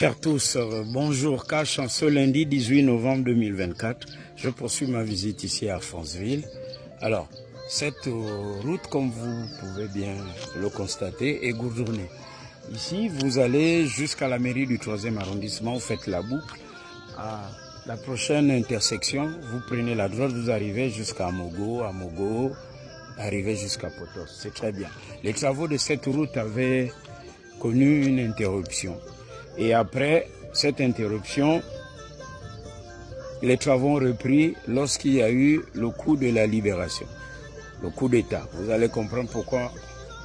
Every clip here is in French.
Chers tous, bonjour. Cache en ce lundi 18 novembre 2024. Je poursuis ma visite ici à Franceville. Alors, cette route, comme vous pouvez bien le constater, est goudronnée. Ici, vous allez jusqu'à la mairie du 3e arrondissement, vous faites la boucle. À la prochaine intersection, vous prenez la droite, vous arrivez jusqu'à Mogo, arrivez jusqu'à Potos. C'est très bien. Les travaux de cette route avaient connu une interruption. Et après cette interruption, les travaux ont repris lorsqu'il y a eu le coup de la libération, le coup d'État. Vous allez comprendre pourquoi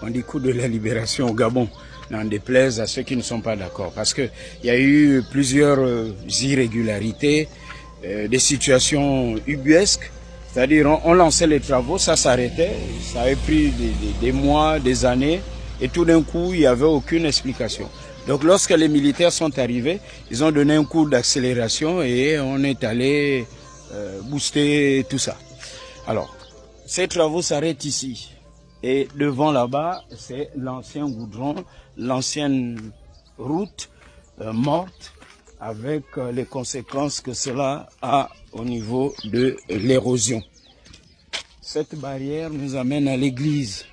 on dit coup de la libération au Gabon, n'en déplaise à ceux qui ne sont pas d'accord. Parce qu'il y a eu plusieurs irrégularités, des situations ubuesques. C'est-à-dire on lançait les travaux, ça s'arrêtait, ça avait pris des mois, des années, et tout d'un coup, il n'y avait aucune explication. Donc lorsque les militaires sont arrivés, ils ont donné un coup d'accélération et on est allé booster tout ça. Alors, ces travaux s'arrêtent ici. Et devant là-bas, c'est l'ancien goudron, l'ancienne route morte, avec les conséquences que cela a au niveau de l'érosion. Cette barrière nous amène à l'église,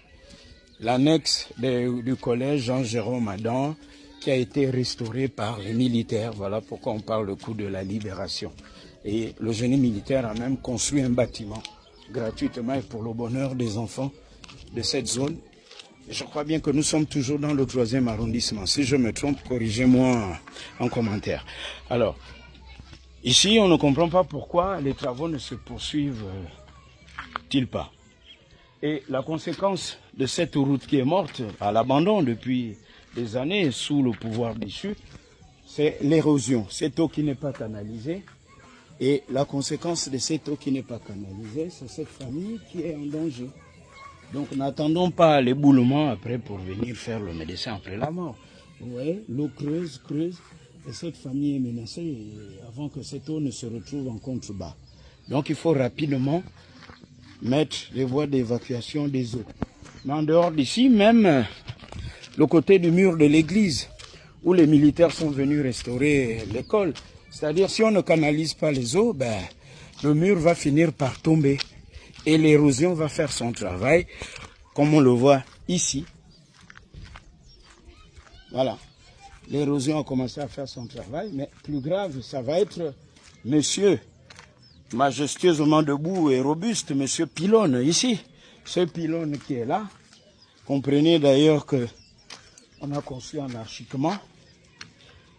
l'annexe du collège Jean-Jérôme Adam, qui a été restauré par les militaires. Voilà pourquoi on parle du coup de la libération. Et le génie militaire a même construit un bâtiment gratuitement et pour le bonheur des enfants de cette zone. Et je crois bien que nous sommes toujours dans le 3e arrondissement. Si je me trompe, corrigez-moi en commentaire. Alors, ici, on ne comprend pas pourquoi les travaux ne se poursuivent-ils pas. Et la conséquence de cette route qui est morte à l'abandon depuis des années sous le pouvoir déchu, c'est l'érosion. Cette eau qui n'est pas canalisée. Et la conséquence de cette eau qui n'est pas canalisée, c'est cette famille qui est en danger. Donc n'attendons pas l'éboulement après pour venir faire le médecin après la mort. Vous voyez, l'eau creuse, et cette famille est menacée avant que cette eau ne se retrouve en contrebas. Donc il faut rapidement mettre les voies d'évacuation des eaux. Mais en dehors d'ici, même le côté du mur de l'église, où les militaires sont venus restaurer l'école. C'est-à-dire, si on ne canalise pas les eaux, le mur va finir par tomber. Et l'érosion va faire son travail, comme on le voit ici. Voilà. L'érosion a commencé à faire son travail, mais plus grave, ça va être monsieur, majestueusement debout et robuste, monsieur Pylône, ici. Ce pylône qui est là, comprenez d'ailleurs que on a construit anarchiquement.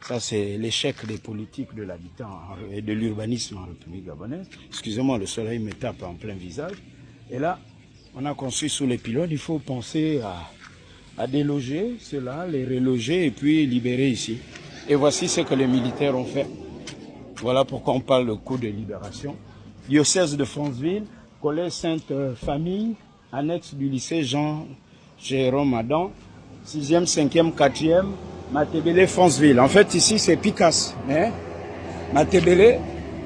Ça, c'est l'échec des politiques de l'habitant et de l'urbanisme en République gabonaise. Excusez-moi, le soleil me tape en plein visage. Et là, on a construit sous les pylônes. Il faut penser à déloger cela, les reloger et puis libérer ici. Et voici ce que les militaires ont fait. Voilà pourquoi on parle de coup de libération. Diocèse de Franceville, collège Sainte-Famille, annexe du lycée Jean-Jérôme Adam, 6e, 5e, 4e, Matebele, Franceville. En fait, ici, c'est Picasse. Mais Matebele,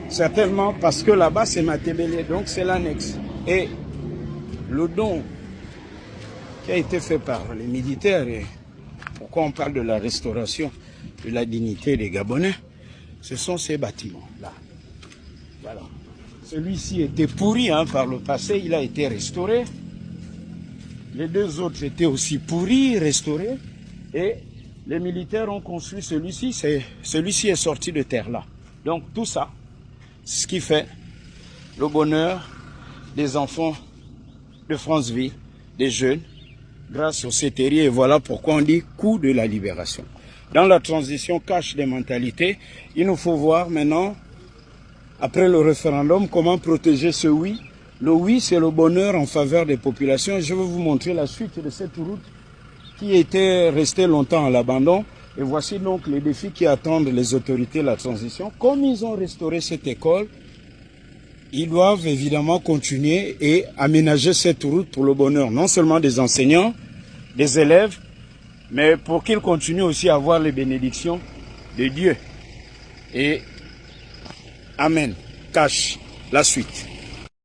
certainement parce que là-bas, c'est Matebele. Donc, c'est l'annexe. Et le don qui a été fait par les militaires, et pourquoi on parle de la restauration de la dignité des Gabonais, ce sont ces bâtiments-là. Voilà. Celui-ci était pourri par le passé, il a été restauré. Les deux autres étaient aussi pourris, restaurés, et les militaires ont construit celui-ci. Celui-ci est sorti de terre là. Donc tout ça, c'est ce qui fait le bonheur des enfants de Franceville, des jeunes, grâce au CETERI. Et voilà pourquoi on dit coup de la libération. Dans la transition cache des mentalités, il nous faut voir maintenant, après le référendum, comment protéger ce oui. Le oui, c'est le bonheur en faveur des populations. Je vais vous montrer la suite de cette route qui était restée longtemps à l'abandon. Et voici donc les défis qui attendent les autorités de la transition. Comme ils ont restauré cette école, ils doivent évidemment continuer et aménager cette route pour le bonheur, non seulement des enseignants, des élèves, mais pour qu'ils continuent aussi à avoir les bénédictions de Dieu. Et Amen. Cache la suite.